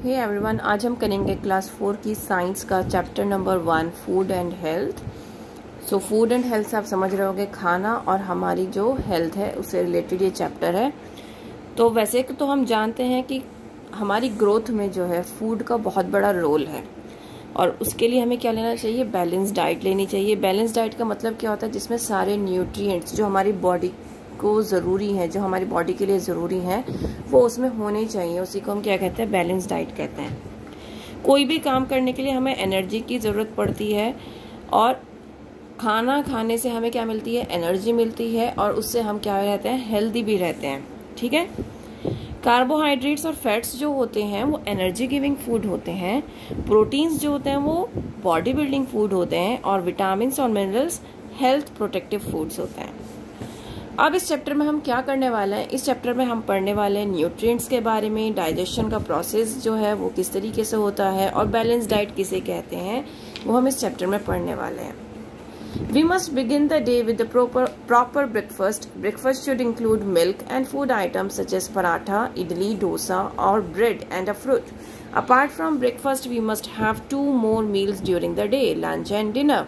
Hey everyone, आज हम करेंगे क्लास 4 की साइंस का chapter number 1 food and health. So food and health से आप समझ रहे होंगे खाना और हमारी जो हेल्थ है उससे रिलेटेड ये चैप्टर है। तो वैसे तो हम जानते हैं कि हमारी ग्रोथ में जो है फूड का बहुत बड़ा रोल है और उसके लिए हमें क्या लेना चाहिए, बैलेंस डाइट लेनी चाहिए। बैलेंस डाइट का मतलब क्या होता है, जिसमें सारे न्यूट्रिएंट्स जो हमारी बॉडी को ज़रूरी है, जो हमारी बॉडी के लिए ज़रूरी है, वो उसमें होने चाहिए। उसी को हम क्या कहते हैं, बैलेंस डाइट कहते हैं। कोई भी काम करने के लिए हमें एनर्जी की ज़रूरत पड़ती है और खाना खाने से हमें क्या मिलती है, एनर्जी मिलती है और उससे हम क्या रहते हैं, हेल्दी भी रहते हैं। ठीक है। कार्बोहाइड्रेट्स और फैट्स जो होते हैं वो एनर्जी गिविंग फूड होते हैं। प्रोटीन्स जो होते हैं वो बॉडी बिल्डिंग फूड होते हैं और विटामिन्स और मिनरल्स हेल्थ प्रोटेक्टिव फूड्स होते हैं। अब इस चैप्टर में हम क्या करने वाले हैं, इस चैप्टर में हम पढ़ने वाले हैं न्यूट्रिएंट्स के बारे में, डाइजेशन का प्रोसेस जो है वो किस तरीके से होता है और बैलेंस डाइट किसे कहते हैं वो हम इस चैप्टर में पढ़ने वाले हैं। We must begin the day with the proper breakfast. Breakfast should include milk and food items such as paratha, idli, dosa or bread and a fruit. Apart from breakfast, we must have 2 more meals during the day, lunch and dinner.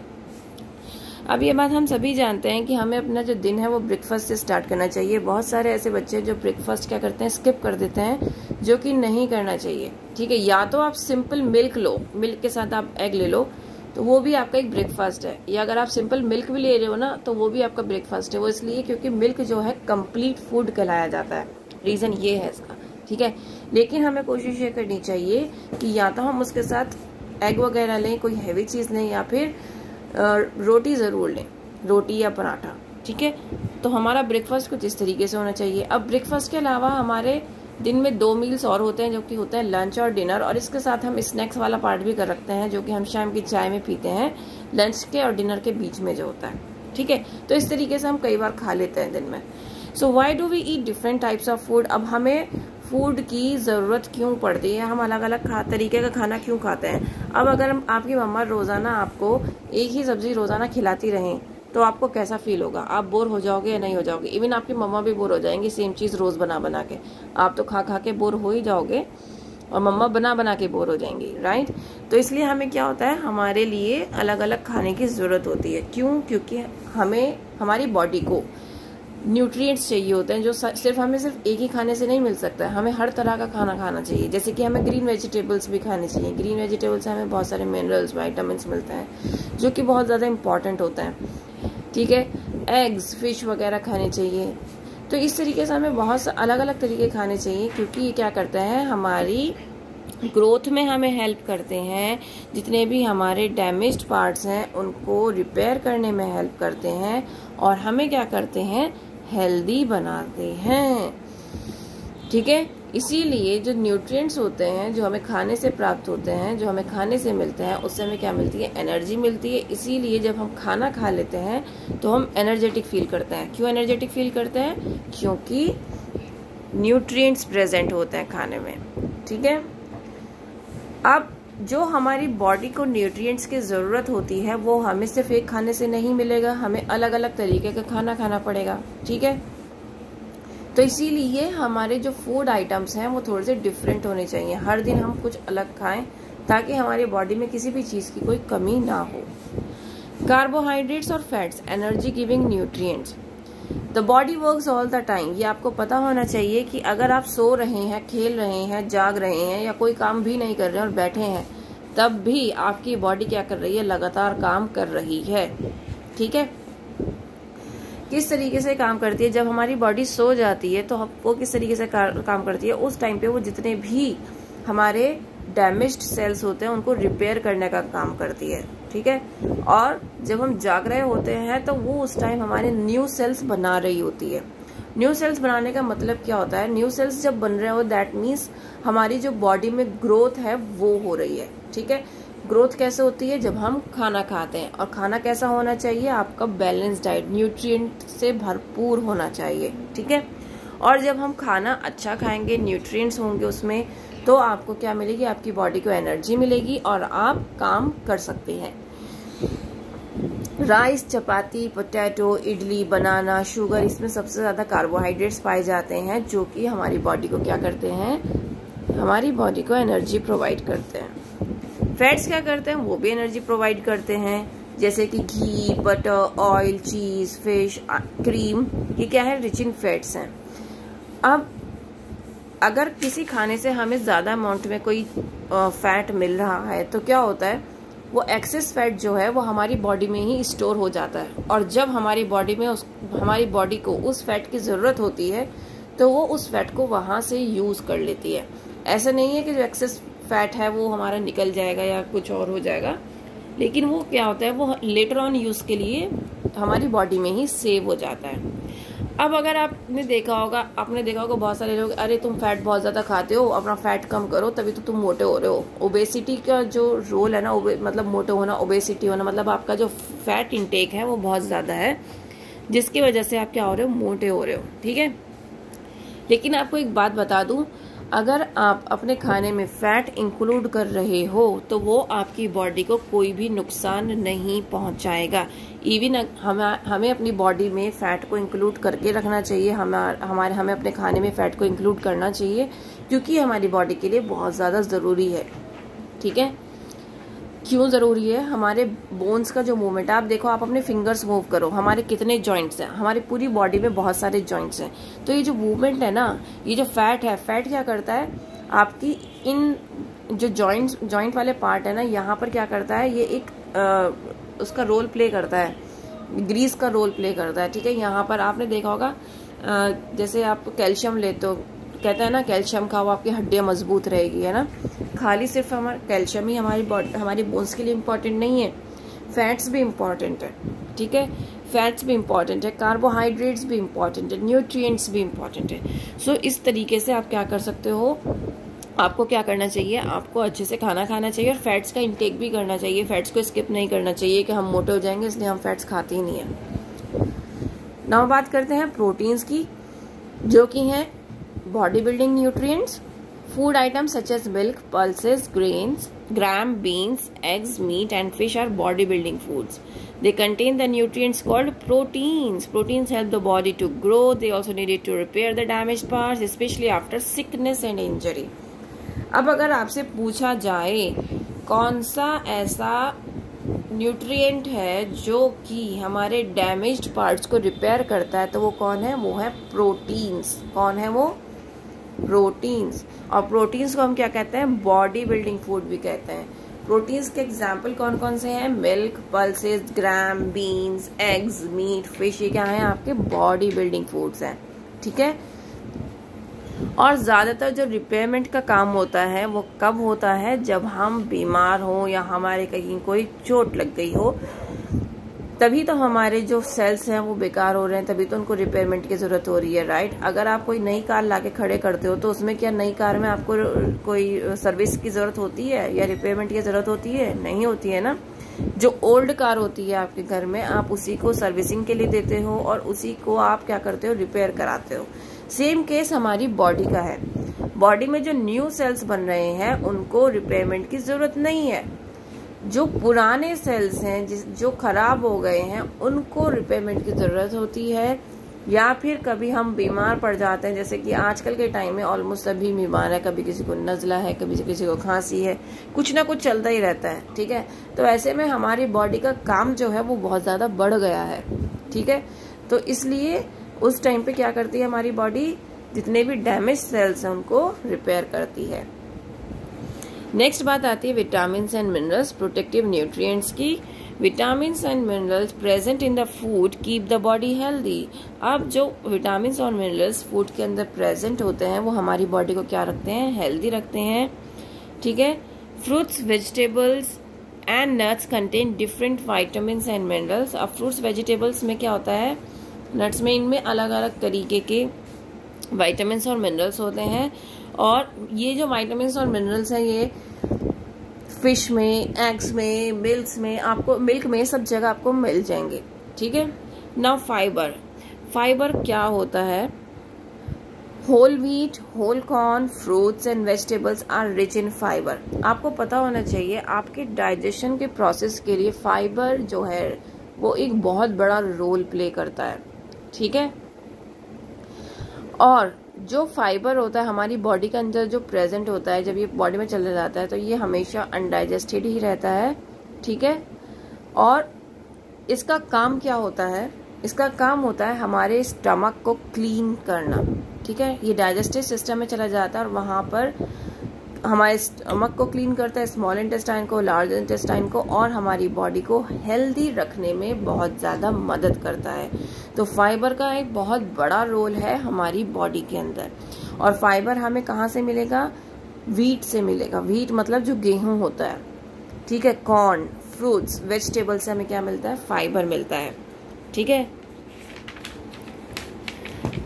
अब ये बात हम सभी जानते हैं कि हमें अपना जो दिन है वो ब्रेकफास्ट से स्टार्ट करना चाहिए। बहुत सारे ऐसे बच्चे जो ब्रेकफास्ट क्या करते हैं, स्किप कर देते हैं, जो कि नहीं करना चाहिए। ठीक है। या तो आप सिंपल मिल्क लो, मिल्क के साथ आप एग ले लो तो वो भी आपका एक ब्रेकफास्ट है, या अगर आप सिंपल मिल्क भी ले रहे हो ना तो वो भी आपका ब्रेकफास्ट है। वो इसलिए क्योंकि मिल्क जो है कंप्लीट फूड कहलाया जाता है, रीजन ये है इसका। ठीक है। लेकिन हमें कोशिश ये करनी चाहिए कि या तो हम उसके साथ एग वगैरह लें, कोई हैवी चीज लें, या फिर रोटी ज़रूर लें, रोटी या पराठा। ठीक है। तो हमारा ब्रेकफास्ट कुछ इस तरीके से होना चाहिए। अब ब्रेकफास्ट के अलावा हमारे दिन में 2 मील्स और होते हैं, जो कि होते हैं लंच और डिनर, और इसके साथ हम स्नैक्स वाला पार्ट भी कर रखते हैं, जो कि हम शाम की चाय में पीते हैं, लंच के और डिनर के बीच में जो होता है। ठीक है। तो इस तरीके से हम कई बार खा लेते हैं दिन में। So why do we eat different types of food. अब हमें फूड की ज़रूरत क्यों पड़ती है, हम अलग अलग तरीके का खाना क्यों खाते हैं। अब अगर आपकी मम्मा रोज़ाना आपको एक ही सब्जी रोज़ाना खिलाती रहें तो आपको कैसा फील होगा, आप बोर हो जाओगे या नहीं हो जाओगे। इवन आपकी मम्मा भी बोर हो जाएंगी सेम चीज़ रोज़ बना बना के। आप तो खा खा के बोर हो ही जाओगे और मम्मा बना बना के बोर हो जाएंगी, राइट। तो इसलिए हमें क्या होता है, हमारे लिए अलग अलग खाने की ज़रूरत होती है। क्यों? क्योंकि हमें हमारी बॉडी को न्यूट्रिएंट्स चाहिए होते हैं, जो हमें सिर्फ एक ही खाने से नहीं मिल सकता है। हमें हर तरह का खाना खाना चाहिए। जैसे कि हमें ग्रीन वेजिटेबल्स भी खाने चाहिए। ग्रीन वेजिटेबल्स से हमें बहुत सारे मिनरल्स, विटामिन्स मिलते हैं, जो कि बहुत ज़्यादा इंपॉर्टेंट होता है। ठीक है। एग्स, फिश वगैरह खाने चाहिए। तो इस तरीके से हमें बहुत अलग अलग तरीके खाने चाहिए, क्योंकि ये क्या करते हैं, हमारी ग्रोथ में हमें हेल्प करते हैं। जितने भी हमारे डैमेज्ड पार्ट्स हैं उनको रिपेयर करने में हेल्प करते हैं और हमें क्या करते हैं, हेल्दी बनाते हैं। ठीक है। इसीलिए जो न्यूट्रिएंट्स होते हैं, जो हमें खाने से प्राप्त होते हैं, जो हमें खाने से मिलते हैं, उससे हमें क्या मिलती है, एनर्जी मिलती है। इसीलिए जब हम खाना खा लेते हैं तो हम एनर्जेटिक फील करते हैं। क्यों एनर्जेटिक फील करते हैं? क्योंकि न्यूट्रिएंट्स प्रेजेंट होते हैं खाने में। ठीक है। अब जो हमारी बॉडी को न्यूट्रिएंट्स की ज़रूरत होती है वो हमें सिर्फ एक खाने से नहीं मिलेगा, हमें अलग अलग तरीके का खाना खाना पड़ेगा। ठीक है। तो इसीलिए हमारे जो फूड आइटम्स हैं वो थोड़े से डिफरेंट होने चाहिए। हर दिन हम कुछ अलग खाएं ताकि हमारी बॉडी में किसी भी चीज़ की कोई कमी ना हो। कार्बोहाइड्रेट्स और fats energy giving nutrients. The body works all the time. ये आपको पता होना चाहिए कि अगर आप सो रहे हैं, खेल रहे हैं, जाग रहे हैं या कोई काम भी नहीं कर रहे हैं और बैठे हैं, तब भी आपकी बॉडी क्या कर रही है, लगातार काम कर रही है। ठीक है। किस तरीके से काम करती है, जब हमारी बॉडी सो जाती है तो वो किस तरीके से काम करती है, उस टाइम पे वो जितने भी हमारे डैमेज्ड सेल्स होते हैं उनको रिपेयर करने का काम करती है। ठीक है। और जब हम जाग रहे होते हैं तो वो उस टाइम हमारे न्यू सेल्स बना रही होती है। न्यू सेल्स बनाने का मतलब क्या होता है, न्यू सेल्स जब बन रहे हो दैट मीन्स हमारी जो बॉडी में ग्रोथ है वो हो रही है। ठीक है। ग्रोथ कैसे होती है, जब हम खाना खाते हैं। और खाना कैसा होना चाहिए, आपका बैलेंस डाइट, न्यूट्रिएंट से भरपूर होना चाहिए। ठीक है। और जब हम खाना अच्छा खाएंगे, न्यूट्रिएंट्स होंगे उसमें, तो आपको क्या मिलेगी, आपकी बॉडी को एनर्जी मिलेगी और आप काम कर सकते हैं। राइस, चपाती, पोटैटो, इडली, बनाना, शुगर, इसमें सबसे ज़्यादा कार्बोहाइड्रेट्स पाए जाते हैं, जो कि हमारी बॉडी को क्या करते हैं, हमारी बॉडी को एनर्जी प्रोवाइड करते हैं। फैट्स क्या करते हैं, वो भी एनर्जी प्रोवाइड करते हैं, जैसे कि घी, बटर, ऑयल, चीज, फिश, क्रीम, ये क्या है, रिच इन फैट्स हैं। अब अगर किसी खाने से हमें ज्यादा अमाउंट में कोई फैट मिल रहा है तो क्या होता है, वो एक्सेस फैट जो है वो हमारी बॉडी में ही स्टोर हो जाता है, और जब हमारी बॉडी में हमारी बॉडी को उस फैट की जरूरत होती है तो वो उस फैट को वहां से यूज कर लेती है। ऐसा नहीं है कि जो एक्सेस फैट है वो हमारा निकल जाएगा या कुछ और हो जाएगा, लेकिन वो क्या होता है, वो लेटर ऑन यूज के लिए हमारी बॉडी में ही सेव हो जाता है। अब अगर आपने देखा होगा बहुत सारे लोग, अरे तुम फैट बहुत ज्यादा खाते हो, अपना फैट कम करो तभी तो तुम मोटे हो रहे हो। ओबेसिटी का जो रोल है ना, मतलब मोटे होना, ओबेसिटी होना, मतलब आपका जो फैट इंटेक है वो बहुत ज्यादा है, जिसकी वजह से आप क्या हो रहे हो, मोटे हो रहे हो। ठीक है, लेकिन आपको एक बात बता दूं, अगर आप अपने खाने में फैट इंक्लूड कर रहे हो तो वो आपकी बॉडी को कोई भी नुकसान नहीं पहुंचाएगा। इवन हमें अपनी बॉडी में फैट को इंक्लूड करके रखना चाहिए, हमें अपने खाने में फैट को इंक्लूड करना चाहिए, क्योंकि हमारी बॉडी के लिए बहुत ज़्यादा ज़रूरी है। ठीक है, क्यों ज़रूरी है, हमारे बोन्स का जो मूवमेंट है, आप देखो, आप अपने फिंगर्स मूव करो, हमारे कितने जॉइंट्स हैं, हमारी पूरी बॉडी में बहुत सारे जॉइंट्स हैं, तो ये जो मूवमेंट है ना, ये जो फैट है, फैट क्या करता है, आपकी इन जो जॉइंट वाले पार्ट है ना, यहाँ पर क्या करता है, ये एक उसका रोल प्ले करता है, ग्रीस का रोल प्ले करता है। ठीक है, यहाँ पर आपने देखा होगा, जैसे आप कैल्शियम लेते हो, कहते हैं ना कैल्शियम खाओ आपकी हड्डियां मजबूत रहेगी, है ना। खाली सिर्फ हमारा कैल्शियम ही हमारी बोन्स के लिए इम्पोर्टेंट नहीं है, फैट्स भी इम्पोर्टेंट है। ठीक है, फैट्स भी इम्पोर्टेंट है, कार्बोहाइड्रेट्स भी इम्पोर्टेंट है, न्यूट्रिएंट्स भी इम्पोर्टेंट है। सो इस तरीके से आप क्या कर सकते हो, आपको क्या करना चाहिए, आपको अच्छे से खाना खाना चाहिए और फैट्स का इंटेक भी करना चाहिए। फैट्स को स्किप नहीं करना चाहिए कि हम मोटे हो जाएंगे इसलिए हम फैट्स खाते ही नहीं है। नाउ बात करते हैं प्रोटीन्स की, जो कि हैं body building nutrients. Food items such as milk, pulses, grains, gram, beans, eggs, meat and fish are bodybuilding foods. They contain the nutrients called proteins. Proteins help the body to grow. They also need it to repair the damaged parts, especially after sickness and injury. अब अगर आपसे पूछा जाए कौन सा ऐसा nutrient है जो कि हमारे डैमेज्ड पार्ट्स को रिपेयर करता है, तो वो कौन है, वो है प्रोटीन्स। कौन है वो, प्रोटीन्स। और प्रोटीन्स को हम क्या कहते हैं, बॉडी बिल्डिंग फूड भी कहते हैं। प्रोटीन्स के एग्जाम्पल कौन कौन से हैं, मिल्क, पल्सेस, ग्राम, बीन्स, एग्स, मीट, फिश, ये क्या है, आपके बॉडी बिल्डिंग फूड्स हैं। ठीक है, और ज्यादातर जो रिपेयरमेंट का काम होता है वो कब होता है, जब हम बीमार हो या हमारे कहीं कोई चोट लग गई हो, तभी तो हमारे जो सेल्स हैं वो बेकार हो रहे हैं, तभी तो उनको रिपेयरमेंट की जरूरत हो रही है, राइट। अगर आप कोई नई कार लाके खड़े करते हो तो उसमें क्या नई कार में आपको कोई सर्विस की जरूरत होती है या रिपेयरमेंट की जरूरत होती है, नहीं होती है ना। जो ओल्ड कार होती है आपके घर में, आप उसी को सर्विसिंग के लिए देते हो और उसी को आप क्या करते हो, रिपेयर कराते हो। सेम केस हमारी बॉडी का है। बॉडी में जो न्यू सेल्स बन रहे हैं उनको रिपेयरमेंट की जरूरत नहीं है। जो पुराने सेल्स हैं जो खराब हो गए हैं उनको रिपेयरमेंट की जरूरत होती है, या फिर कभी हम बीमार पड़ जाते हैं, जैसे कि आजकल के टाइम में ऑलमोस्ट सभी बीमार है, कभी किसी को नज़ला है, कभी किसी को खांसी है, कुछ ना कुछ चलता ही रहता है। ठीक है, तो ऐसे में हमारी बॉडी का काम जो है वो बहुत ज़्यादा बढ़ गया है। ठीक है, तो इसलिए उस टाइम पे क्या करती है हमारी बॉडी, जितने भी डैमेज सेल्स हैं उनको रिपेयर करती है। नेक्स्ट बात आती है vitamin and minerals, protective nutrients की। Vitamin and minerals present in the food keep the body healthy. अब जो विटामिन और मिनरल्स फूड के अंदर प्रेजेंट होते हैं वो हमारी बॉडी को क्या रखते हैं, हेल्दी रखते हैं। ठीक है, fruits, vegetables and nuts contain different vitamin and minerals. अब फ्रूट्स वेजिटेबल्स में क्या होता है, नट्स में, इनमें अलग अलग तरीके के विटामिन और मिनरल्स होते हैं, और ये जो विटामिन और मिनरल्स हैं ये फिश में, एग्स में, मिल्क में सब जगह आपको मिल जाएंगे। ठीक है, नाउ फाइबर। फाइबर क्या होता है, whole wheat, whole corn, fruits and vegetables are rich in fibre. आपको पता होना चाहिए आपके डाइजेशन के प्रोसेस के लिए फाइबर जो है वो एक बहुत बड़ा रोल प्ले करता है। ठीक है, और जो फाइबर होता है हमारी बॉडी के अंदर जो प्रेजेंट होता है, जब ये बॉडी में चला जाता है तो ये हमेशा अनडाइजेस्टेड ही रहता है, ठीक है। और इसका काम क्या होता है? इसका काम होता है हमारे स्टमक को क्लीन करना, ठीक है। ये डाइजेस्टिव सिस्टम में चला जाता है और वहाँ पर हमारे स्टमक को क्लीन करता है, स्मॉल इंटेस्टाइन को, लार्ज इंटेस्टाइन को, और हमारी बॉडी को हेल्दी रखने में बहुत ज़्यादा मदद करता है। तो फाइबर का एक बहुत बड़ा रोल है हमारी बॉडी के अंदर। और फाइबर हमें कहाँ से मिलेगा? व्हीट से मिलेगा। व्हीट मतलब जो गेहूं होता है, ठीक है। कॉर्न, फ्रूट्स, वेजिटेबल से हमें क्या मिलता है? फाइबर मिलता है, ठीक है।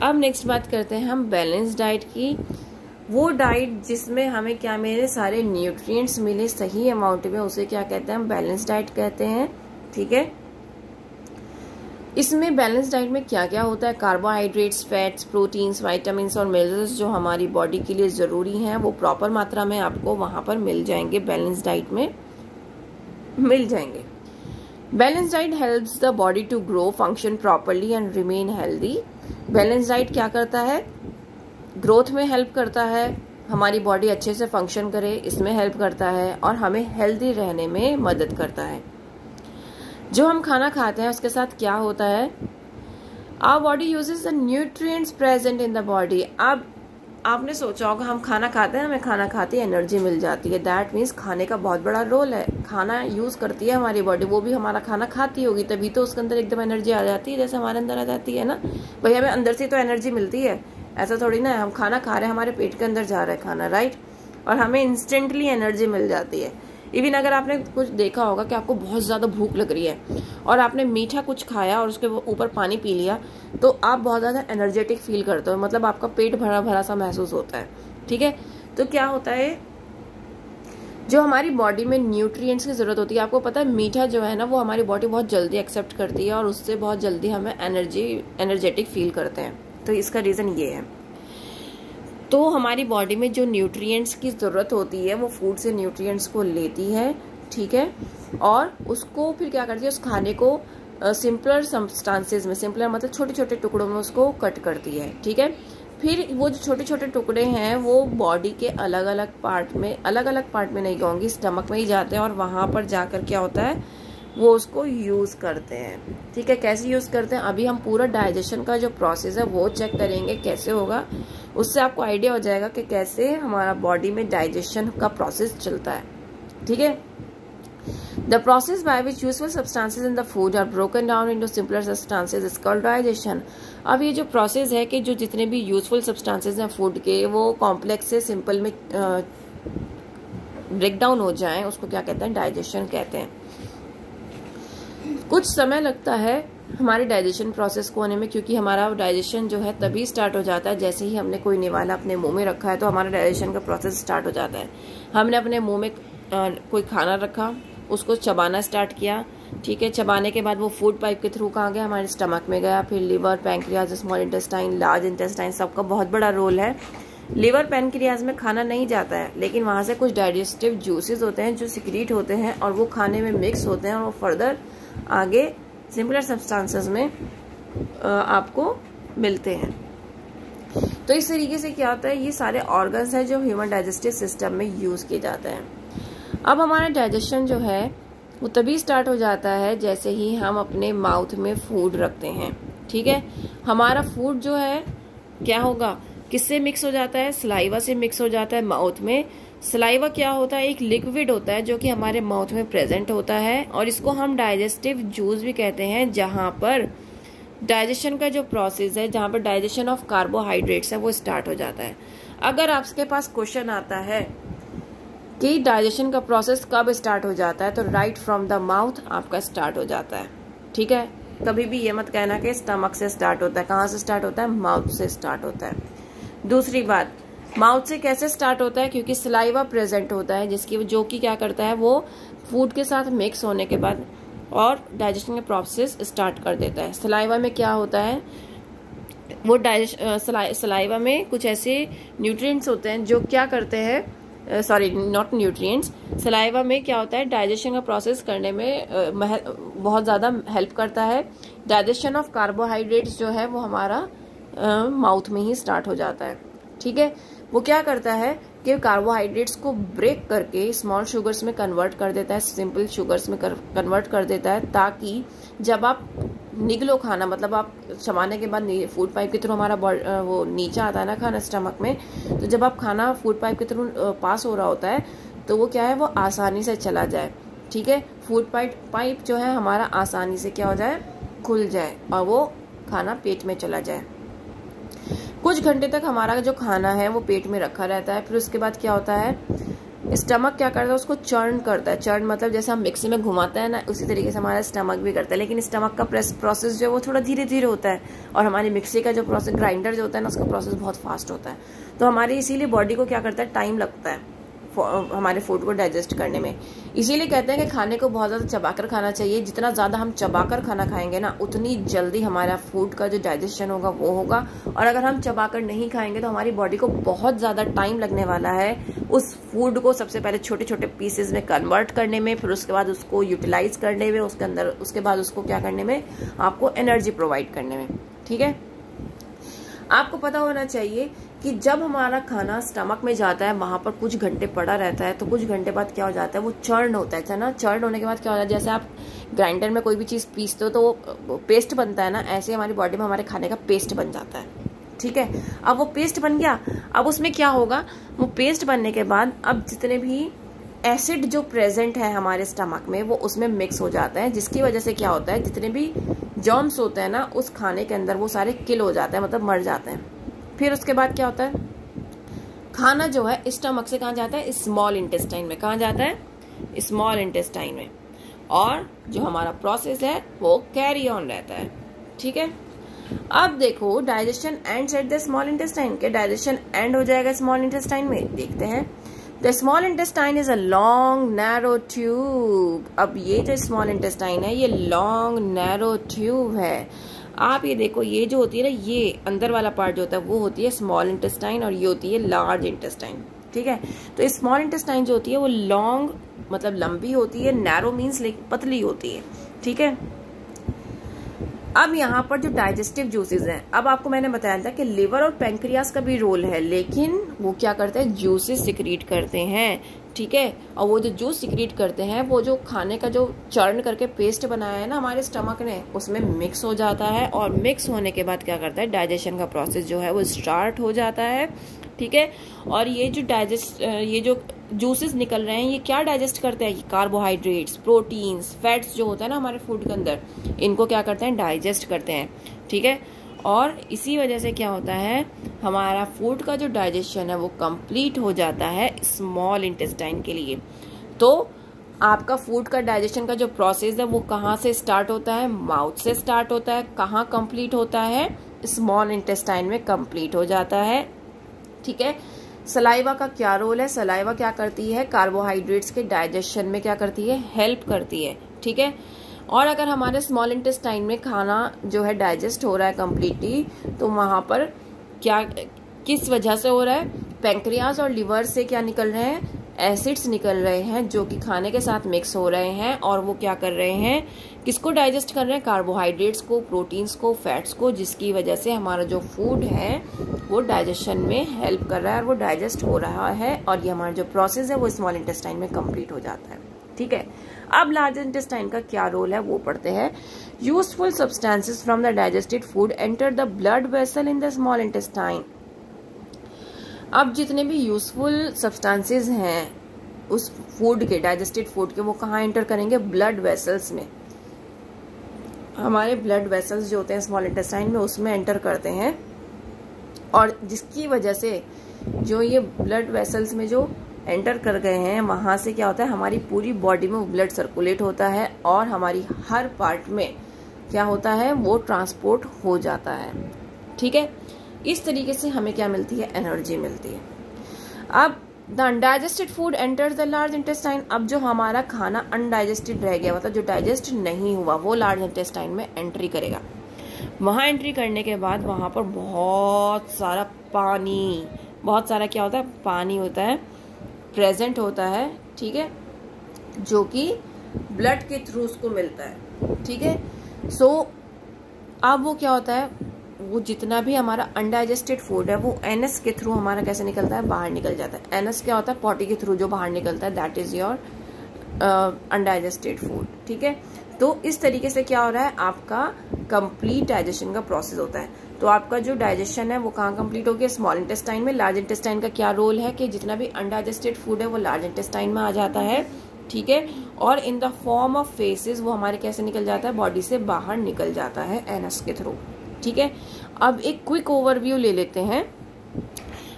अब नेक्स्ट बात करते हैं हम बैलेंस डाइट की। वो डाइट जिसमें हमें क्या मिले? सारे न्यूट्रिएंट्स मिले सही अमाउंट में, उसे क्या कहते हैं? हम बैलेंस डाइट कहते हैं, ठीक है। इसमें बैलेंस डाइट में क्या क्या होता है? कार्बोहाइड्रेट्स, फैट्स, प्रोटीन्स, विटामिन्स और मिनरल्स जो हमारी बॉडी के लिए ज़रूरी हैं वो प्रॉपर मात्रा में आपको वहाँ पर मिल जाएंगे, बैलेंस डाइट में मिल जाएंगे। Balance diet helps the body to grow, function properly and remain healthy. Balance diet क्या करता है? ग्रोथ में हेल्प करता है, हमारी बॉडी अच्छे से फंक्शन करे इसमें हेल्प करता है, और हमें हेल्दी रहने में मदद करता है। जो हम खाना खाते हैं उसके साथ क्या होता है? Our body uses the nutrients present in the body. अब आपने सोचा होगा हम खाना खाते हैं, हमें खाना खाते ही एनर्जी मिल जाती है। दैट मीन्स खाने का बहुत बड़ा रोल है। खाना यूज करती है हमारी बॉडी, वो भी हमारा खाना खाती होगी, तभी तो उसके अंदर एकदम एनर्जी आ जाती है, जैसे हमारे अंदर आ जाती है ना भाई। हमें अंदर से तो एनर्जी मिलती है, ऐसा थोड़ी ना है हम खाना खा रहे हैं हमारे पेट के अंदर जा रहा है खाना, राइट, और हमें इंस्टेंटली एनर्जी मिल जाती है। इवन अगर आपने कुछ देखा होगा कि आपको बहुत ज़्यादा भूख लग रही है और आपने मीठा कुछ खाया और उसके ऊपर पानी पी लिया, तो आप बहुत ज़्यादा एनर्जेटिक फील करते हो, मतलब आपका पेट भरा भरा सा महसूस होता है, ठीक है। तो क्या होता है, जो हमारी बॉडी में न्यूट्रिएंट्स की ज़रूरत होती है, आपको पता है मीठा जो है ना वो हमारी बॉडी बहुत जल्दी एक्सेप्ट करती है और उससे बहुत जल्दी हमें एनर्जेटिक फील करते हैं। तो इसका रीज़न ये है। तो हमारी बॉडी में जो न्यूट्रिएंट्स की ज़रूरत होती है वो फूड से न्यूट्रिएंट्स को लेती है, ठीक है, और उसको फिर क्या करती है, उस खाने को सिंपलर सब्सटेंसेस में, सिंपलर मतलब छोटे छोटे टुकड़ों में उसको कट करती है, ठीक है। फिर वो जो छोटे छोटे टुकड़े हैं वो बॉडी के अलग अलग पार्ट में नहीं कहूँगी, स्टमक में ही जाते हैं और वहाँ पर जाकर क्या होता है वो उसको यूज़ करते हैं, ठीक है। कैसे यूज़ करते हैं, अभी हम पूरा डाइजेशन का जो प्रोसेस है वो चेक करेंगे कैसे होगा, उससे आपको आइडिया हो जाएगा कि कैसे हमारा बॉडी में डाइजेशन का प्रोसेस चलता है, ठीक है। The process by which useful substances in the food are broken down into simpler substances is called digestion. अब ये जो प्रोसेस है कि जो जितने भी यूजफुल सब्सटेंसेस हैं फूड के वो कॉम्प्लेक्स से सिंपल में ब्रेक डाउन हो जाएं, उसको क्या कहते हैं? डाइजेशन कहते हैं। कुछ समय लगता है हमारे डाइजेशन प्रोसेस को होने में, क्योंकि हमारा डाइजेशन जो है तभी स्टार्ट हो जाता है जैसे ही हमने कोई निवाला अपने मुंह में रखा है, तो हमारा डाइजेशन का प्रोसेस स्टार्ट हो जाता है। हमने अपने मुंह में कोई खाना रखा, उसको चबाना स्टार्ट किया, ठीक है। चबाने के बाद वो फूड पाइप के थ्रू कहाँ गया? हमारे स्टमक में गया, फिर liver, pancreas, small intestine, large intestine, सबका बहुत बड़ा रोल है। लिवर पैंक्रियाज में खाना नहीं जाता है, लेकिन वहाँ से कुछ डाइजेस्टिव जूसेस होते हैं जो सिक्रीट होते हैं और वो खाने में मिक्स होते हैं और वो फर्दर आगे सिंपलर सब्सटेंसेस में आपको मिलते हैं। तो इस तरीके से क्या होता है, ये सारे ऑर्गन्स हैं जो ह्यूमन डाइजेस्टिव सिस्टम में यूज किए जाते हैं। अब हमारा डाइजेशन जो है वो तभी स्टार्ट हो जाता है जैसे ही हम अपने माउथ में फूड रखते हैं, ठीक है। हमारा फूड जो है क्या होगा, किससे मिक्स हो जाता है? सलाइवा से मिक्स हो जाता है माउथ में। सलाइवा क्या होता है? एक लिक्विड होता है जो कि हमारे माउथ में प्रेजेंट होता है और इसको हम डाइजेस्टिव जूस भी कहते हैं, जहां पर डाइजेशन का जो प्रोसेस है, जहां पर डाइजेशन ऑफ कार्बोहाइड्रेट्स है वो स्टार्ट हो जाता है। अगर आपके पास क्वेश्चन आता है कि डाइजेशन का प्रोसेस कब स्टार्ट हो जाता है, तो राइट फ्रॉम द माउथ आपका स्टार्ट हो जाता है, ठीक है। कभी भी ये मत कहना कि स्टमक से स्टार्ट होता है। कहाँ से स्टार्ट होता है? माउथ से स्टार्ट होता है। दूसरी बात, माउथ से कैसे स्टार्ट होता है? क्योंकि सलाइवा प्रेजेंट होता है जो कि क्या करता है, वो फूड के साथ मिक्स होने के बाद और डाइजेशन का प्रोसेस स्टार्ट कर देता है। सलाइवा में क्या होता है, वो सलाइवा में कुछ ऐसे न्यूट्रिएंट्स होते हैं जो क्या करते हैं, सॉरी नॉट न्यूट्रिएंट्स, सलाइवा में क्या होता है, डाइजेशन का प्रोसेस करने में बहुत ज़्यादा हेल्प करता है। डाइजेशन ऑफ कार्बोहाइड्रेट्स जो है वो हमारा माउथ में ही स्टार्ट हो जाता है, ठीक है। वो क्या करता है कि कार्बोहाइड्रेट्स को ब्रेक करके स्मॉल शुगर्स में कन्वर्ट कर देता है, सिंपल शुगर्स में कन्वर्ट कर देता है, ताकि जब आप निगलो खाना, मतलब आप चबाने के बाद फूड पाइप के थ्रू हमारा वो नीचे आता है ना खाना स्टमक में, तो जब आप खाना फूड पाइप के थ्रू पास हो रहा होता है तो वो क्या है, वो आसानी से चला जाए। ठीक है, फूड पाइप जो है हमारा आसानी से क्या हो जाए, खुल जाए और वो खाना पेट में चला जाए। कुछ घंटे तक हमारा जो खाना है वो पेट में रखा रहता है। फिर उसके बाद क्या होता है, स्टमक क्या करता है, उसको चर्न करता है। चर्न मतलब जैसे हम मिक्सी में घुमाते हैं ना, उसी तरीके से हमारा स्टमक भी करता है। लेकिन स्टमक का प्रोसेस जो है वो थोड़ा धीरे धीरे होता है, और हमारी मिक्सी का जो प्रोसेस, ग्राइंडर जो होता है ना, उसका प्रोसेस बहुत फास्ट होता है। तो हमारी इसीलिए बॉडी को क्या करता है, टाइम लगता है हमारे फूड को डाइजेस्ट करने में। इसीलिए कहते हैं कि खाने को बहुत ज़्यादा चबाकर खाना चाहिए। जितना ज़्यादा हम चबाकर खाना खाएंगे ना, उतनी जल्दी हमारा फूड का जो डाइजेशन होगा वो होगा। और अगर हम चबाकर नहीं खाएंगे तो हमारी बॉडी को बहुत ज़्यादा टाइम लगने वाला है उस फूड को सबसे पहले छोटे छोटे पीसेस में कन्वर्ट करने में, फिर उसके बाद उसको यूटिलाइज करने में, उसके अंदर उसके बाद उसको क्या करने में, आपको एनर्जी प्रोवाइड करने में। ठीक है, आपको पता होना चाहिए कि जब हमारा खाना स्टमक में जाता है, वहां पर कुछ घंटे पड़ा रहता है, तो कुछ घंटे बाद क्या हो जाता है, वो चर्न होता है ना। चर्न होने के बाद क्या होता है, जैसे आप ग्राइंडर में कोई भी चीज पीसते हो तो वो पेस्ट बनता है ना, ऐसे हमारी बॉडी में हमारे खाने का पेस्ट बन जाता है। ठीक है, अब वो पेस्ट बन गया, अब उसमें क्या होगा, वो पेस्ट बनने के बाद अब जितने भी एसिड जो प्रेजेंट है हमारे स्टमक में वो उसमें मिक्स हो जाता है, जिसकी वजह से क्या होता है, जितने भी जर्म्स होते हैं ना उस खाने के अंदर वो सारे किल हो जाते हैं, मतलब मर जाते हैं। फिर उसके बाद क्या होता है, खाना जो है स्टमक से कहाँ जाता है, स्मॉल इंटेस्टाइन में। कहाँ जाता है, स्मॉल इंटेस्टाइन में। और जो हमारा प्रोसेस है वो कैरी ऑन रहता है। ठीक है, अब देखो digestion ends at the small intestine, के डाइजेशन एंड हो जाएगा स्मॉल इंटेस्टाइन में। देखते हैं, the small intestine is a long narrow tube. अब ये जो स्मॉल इंटेस्टाइन है ये लॉन्ग नैरो ट्यूब है। आप ये देखो, ये जो होती है ना, ये अंदर वाला पार्ट जो होता है वो होती है स्मॉल इंटेस्टाइन, और ये होती है लार्ज इंटेस्टाइन। ठीक है, तो स्मॉल इंटेस्टाइन जो होती है वो लॉन्ग मतलब लंबी होती है, नैरो मीन्स पतली होती है। ठीक है, अब यहाँ पर जो डाइजेस्टिव जूसेस हैं, अब आपको मैंने बताया था कि लिवर और पैंक्रियास का भी रोल है, लेकिन वो क्या करते हैं, जूसेस सिक्रीट करते हैं। ठीक है, और वो जो जूस सिक्रीट करते हैं वो जो खाने का जो चर्न करके पेस्ट बनाया है ना हमारे स्टमक ने, उसमें मिक्स हो जाता है, और मिक्स होने के बाद क्या करता है, डाइजेशन का प्रोसेस जो है वो स्टार्ट हो जाता है। ठीक है, और ये जो जूसेस निकल रहे हैं ये क्या डाइजेस्ट करते हैं, कार्बोहाइड्रेट्स, प्रोटीन्स, फैट्स जो होता है ना हमारे फूड के अंदर, इनको क्या करते हैं, डाइजेस्ट करते हैं। ठीक है, और इसी वजह से क्या होता है, हमारा फूड का जो डाइजेशन है वो कंप्लीट हो जाता है स्मॉल इंटेस्टाइन के लिए। तो आपका फूड का डाइजेशन का जो प्रोसेस है वो कहाँ से स्टार्ट होता है, माउथ से स्टार्ट होता है, कहाँ कंप्लीट होता है, स्मॉल इंटेस्टाइन में कंप्लीट हो जाता है। ठीक है, सलाइवा का क्या रोल है, सलाइवा क्या करती है, कार्बोहाइड्रेट्स के डाइजेशन में क्या करती है, हेल्प करती है। ठीक है, और अगर हमारे स्मॉल इंटेस्टाइन में खाना जो है डाइजेस्ट हो रहा है कम्प्लीटली, तो वहां पर क्या किस वजह से हो रहा है, पैंक्रियाज और लिवर से क्या निकल रहे हैं, एसिड्स निकल रहे हैं जो कि खाने के साथ मिक्स हो रहे हैं, और वो क्या कर रहे हैं, किसको डाइजेस्ट कर रहे हैं, कार्बोहाइड्रेट्स को, प्रोटीन्स को, फैट्स को, जिसकी वजह से हमारा जो फूड है वो डाइजेशन में हेल्प कर रहा है और वो डाइजेस्ट हो रहा है, और ये हमारा जो प्रोसेस है वो स्मॉल इंटेस्टाइन में कंप्लीट हो जाता है। ठीक है, अब लार्ज इंटेस्टाइन का क्या रोल है वो पढ़ते हैं। Useful substances from the digested food enter the blood vessel in the small intestine. अब जितने भी यूजफुल सब्सटेंसेस हैं उस फूड के, डाइजेस्टेड फूड के, वो कहाँ एंटर करेंगे, ब्लड वेसल्स में। हमारे ब्लड वेसल्स जो होते हैं स्मॉल इंटेस्टाइन में उसमें एंटर करते हैं, और जिसकी वजह से जो ये ब्लड वेसल्स में जो एंटर कर गए हैं वहां से क्या होता है, हमारी पूरी बॉडी में ब्लड सर्कुलेट होता है, और हमारी हर पार्ट में क्या होता है, वो ट्रांसपोर्ट हो जाता है। ठीक है, इस तरीके से हमें क्या मिलती है, एनर्जी मिलती है। अब the undigested food enters the large intestine. अब जो हमारा खाना अनडाइजेस्टेड रह गया, मतलब जो डाइजेस्ट नहीं हुआ, वो लार्ज इंटेस्टाइन में एंट्री करेगा। वहां एंट्री करने के बाद वहां पर बहुत सारा पानी, बहुत सारा क्या होता है, पानी होता है, प्रेजेंट होता है। ठीक है, जो कि ब्लड के थ्रू उसको मिलता है। ठीक है, सो अब वो क्या होता है, वो जितना भी हमारा अनडाइजेस्टेड फूड है वो एनएस के थ्रू हमारा कैसे निकलता है, बाहर निकल जाता है। एनएस क्या होता है, पॉटी के थ्रू जो बाहर निकलता है, that is your undigested food. ठीक है, तो इस तरीके से क्या हो रहा है, आपका कंप्लीट डाइजेशन का प्रोसेस होता है। तो आपका जो डाइजेशन है वो कहाँ कंप्लीट हो गया, स्मॉल इंटेस्टाइन में। लार्ज इंटेस्टाइन का क्या रोल है कि जितना भी अनडाइजेस्टेड फूड है वो लार्ज इंटेस्टाइन में आ जाता है। ठीक है, और in the form of faces वो हमारे कैसे निकल जाता है, बॉडी से बाहर निकल जाता है एनएस के थ्रू। ठीक है, अब एक क्विक ओवरव्यू ले लेते हैं।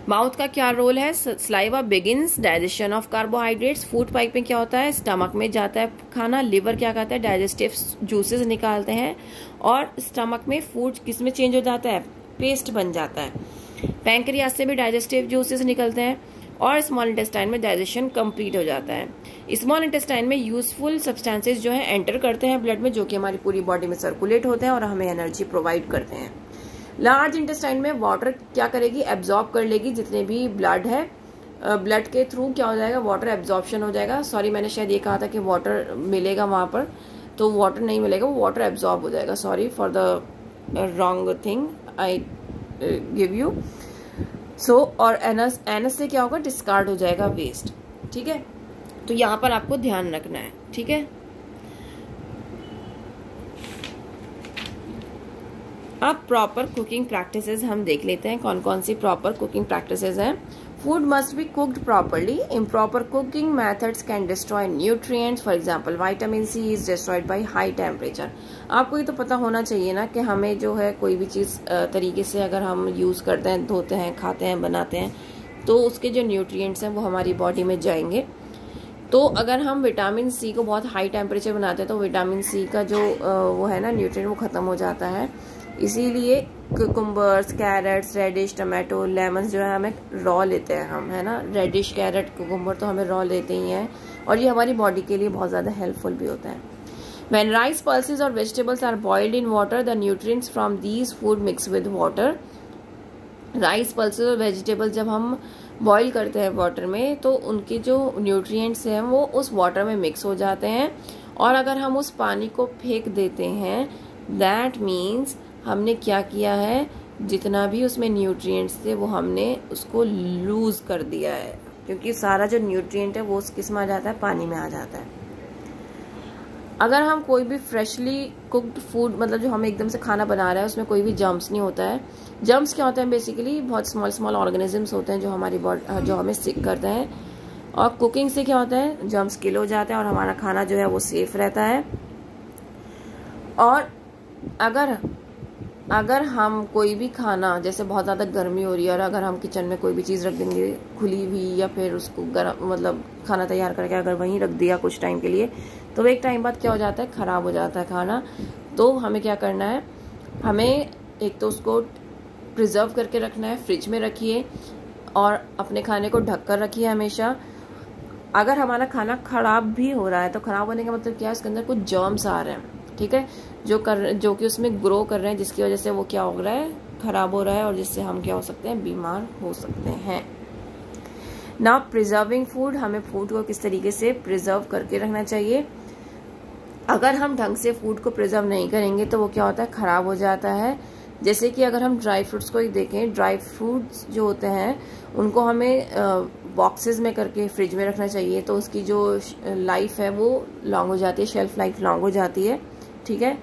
माउथ का क्या रोल है, saliva begins digestion of carbohydrates. Food pipe में क्या होता है, स्टमक में जाता है खाना। लिवर क्या करता है, डाइजेस्टिव जूसेस निकालते हैं, और स्टमक में फूड किस में चेंज हो जाता है, पेस्ट बन जाता है। पैंक्रियास से भी डाइजेस्टिव जूसेस निकलते हैं, और स्मॉल इंटेस्टाइन में डाइजेशन कंप्लीट हो जाता है। स्मॉल इंटेस्टाइन में यूजफुल सब्सटेंसेस जो है एंटर करते हैं ब्लड में, जो कि हमारी पूरी बॉडी में सर्कुलेट होते हैं और हमें एनर्जी प्रोवाइड करते हैं। लार्ज इंटेस्टाइन में वाटर क्या करेगी, एब्जॉर्ब कर लेगी जितने भी ब्लड है। ब्लड के थ्रू क्या हो जाएगा, वाटर एब्जॉर्प्शन हो जाएगा। सॉरी, मैंने शायद ये कहा था कि वाटर मिलेगा वहां पर, तो वाटर नहीं मिलेगा, वो वाटर एब्जॉर्ब हो जाएगा। Sorry for the wrong thing I give you. So और एनस से क्या होगा, डिस्कार्ड हो जाएगा वेस्ट। ठीक है, तो यहाँ पर आपको ध्यान रखना है। ठीक है, अब प्रॉपर कुकिंग प्रैक्टिसेस हम देख लेते हैं, कौन कौन सी प्रॉपर कुकिंग प्रैक्टिसेस हैं। Food must be cooked properly. Improper cooking methods can destroy nutrients. For example, vitamin C is destroyed by high temperature. आपको ये तो पता होना चाहिए ना कि हमें जो है कोई भी चीज़ तरीके से अगर हम यूज़ करते हैं, धोते हैं, खाते हैं, बनाते हैं, तो उसके जो न्यूट्रिएंट्स हैं वो हमारी बॉडी में जाएंगे। तो अगर हम विटामिन सी को बहुत हाई टेम्परेचर बनाते हैं तो विटामिन सी का जो वो है ना न्यूट्रिएंट, वो ख़त्म हो जाता है। इसीलिए cucumbers, carrots, radish, tomato, lemon जो है हमें रॉ लेते हैं हम, है ना। रेडिश, कैरेट, कुकुम्बर तो हमें रॉ लेते ही हैं, और ये हमारी बॉडी के लिए बहुत ज़्यादा हेल्पफुल भी होता है। When rice, pulses और vegetables are boiled in water, the nutrients from these food mix with water. Rice, pulses और वेजिटेबल जब हम बॉईल करते हैं वाटर में, तो उनके जो न्यूट्रिएंट्स हैं वो उस वाटर में मिक्स हो जाते हैं, और अगर हम उस पानी को फेंक देते हैं, दैट मीन्स हमने क्या किया है, जितना भी उसमें न्यूट्रिएंट्स थे वो हमने उसको लूज कर दिया है, क्योंकि सारा जो न्यूट्रिएंट है वो किस में आ जाता है, पानी में आ जाता है। अगर हम कोई भी फ्रेशली कुक्ड फूड, मतलब जो हम एकदम से खाना बना रहे हैं, उसमें कोई भी जर्म्स नहीं होता है। जर्म्स क्या होते हैं, बेसिकली बहुत स्मॉल ऑर्गेनिजम्स होते हैं जो हमारी बॉडी, जो हमें सिक करते हैं। और कुकिंग से क्या होता है, जर्म्स किल हो जाते हैं और हमारा खाना जो है वो सेफ रहता है। और अगर हम कोई भी खाना, जैसे बहुत ज़्यादा गर्मी हो रही है और अगर हम किचन में कोई भी चीज़ रख देंगे खुली हुई, या फिर उसको गर्म, मतलब खाना तैयार करके अगर वहीं रख दिया कुछ टाइम के लिए, तो एक टाइम बाद क्या हो जाता है, ख़राब हो जाता है खाना। तो हमें क्या करना है, हमें एक तो उसको प्रिजर्व करके रखना है, फ्रिज में रखिए, और अपने खाने को ढक कर रखिए हमेशा। अगर हमारा खाना ख़राब भी हो रहा है तो ख़राब होने का मतलब क्या है, उसके अंदर कुछ जर्म्स आ रहे हैं, ठीक है, जो कि उसमें ग्रो कर रहे हैं, जिसकी वजह से वो क्या हो रहा है, ख़राब हो रहा है, और जिससे हम क्या हो सकते हैं, बीमार हो सकते हैं। नाउ प्रिजर्विंग फूड, हमें फूड को किस तरीके से प्रिजर्व करके रखना चाहिए। अगर हम ढंग से फूड को प्रिजर्व नहीं करेंगे तो वो क्या होता है, ख़राब हो जाता है। जैसे कि अगर हम ड्राई फ्रूट्स को ही देखें, ड्राई फ्रूट्स जो होते हैं उनको हमें बॉक्सेस में करके फ्रिज में रखना चाहिए, तो उसकी जो लाइफ है वो लॉन्ग हो जाती है, शेल्फ लाइफ लॉन्ग हो जाती है, ठीक है।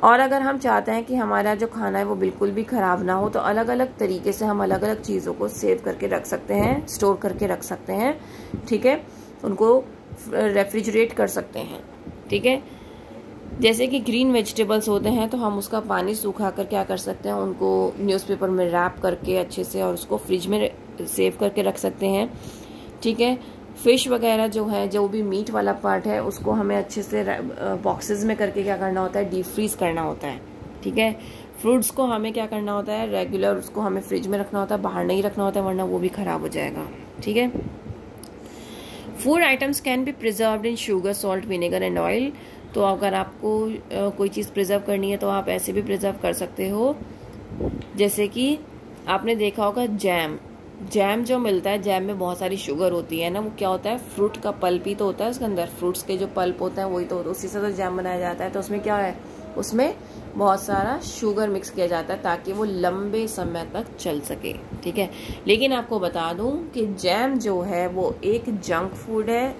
और अगर हम चाहते हैं कि हमारा जो खाना है वो बिल्कुल भी ख़राब ना हो, तो अलग अलग तरीके से हम अलग अलग चीज़ों को सेव करके रख सकते हैं, स्टोर करके रख सकते हैं, ठीक है, उनको रेफ्रिजरेट कर सकते हैं, ठीक है। जैसे कि ग्रीन वेजिटेबल्स होते हैं तो हम उसका पानी सूखा कर क्या कर सकते हैं, उनको न्यूज़पेपर में रैप करके अच्छे से और उसको फ्रिज में सेव करके रख सकते हैं, ठीक है। फिश वगैरह जो है, जो भी मीट वाला पार्ट है, उसको हमें अच्छे से बॉक्सेस में करके क्या करना होता है, डीप फ्रीज करना होता है, ठीक है। फ्रूट्स को हमें क्या करना होता है, रेगुलर उसको हमें फ्रिज में रखना होता है, बाहर नहीं रखना होता है, वरना वो भी खराब हो जाएगा, ठीक है। Food items can be preserved in sugar, salt, vinegar and oil. तो अगर आपको कोई चीज़ प्रिजर्व करनी है तो आप ऐसे भी प्रिजर्व कर सकते हो। जैसे कि आपने देखा होगा जैम जो मिलता है, जैम में बहुत सारी शुगर होती है ना, वो क्या होता है, फ्रूट का पल्प ही तो होता है उसके अंदर, फ्रूट्स के जो पल्प होता है वही तो, उसी से तो जैम बनाया जाता है। तो उसमें क्या है, उसमें बहुत सारा शुगर मिक्स किया जाता है ताकि वो लंबे समय तक चल सके, ठीक है। लेकिन आपको बता दूं कि जैम जो है वो एक जंक फूड है,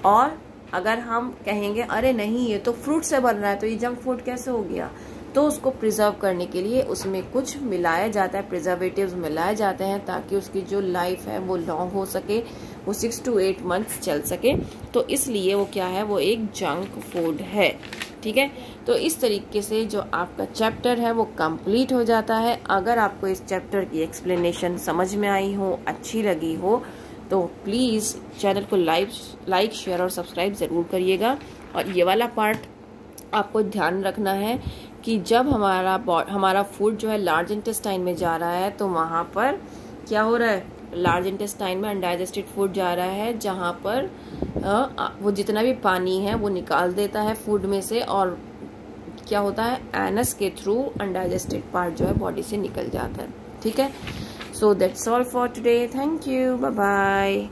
और अगर हम कहेंगे अरे नहीं ये तो फ्रूट से बन रहा है तो ये जंक फूड कैसे हो गया, तो उसको प्रिजर्व करने के लिए उसमें कुछ मिलाया जाता है, प्रिजर्वेटिव्स मिलाए जाते हैं ताकि उसकी जो लाइफ है वो लॉन्ग हो सके, वो 6 to 8 मंथ्स चल सके। तो इसलिए वो क्या है, वो एक जंक फूड है, ठीक है। तो इस तरीके से जो आपका चैप्टर है वो कंप्लीट हो जाता है। अगर आपको इस चैप्टर की एक्सप्लेनेशन समझ में आई हो, अच्छी लगी हो, तो प्लीज़ चैनल को लाइक शेयर और सब्सक्राइब ज़रूर करिएगा। और ये वाला पार्ट आपको ध्यान रखना है कि जब हमारा फूड जो है लार्ज इंटेस्टाइन में जा रहा है तो वहाँ पर क्या हो रहा है, लार्ज इंटेस्टाइन में अनडाइजेस्टेड फूड जा रहा है, जहाँ पर वो जितना भी पानी है वो निकाल देता है फूड में से, और क्या होता है, एनस के थ्रू अनडाइजेस्टेड पार्ट जो है बॉडी से निकल जाता है, ठीक है। So that's all for today, thank you, bye bye.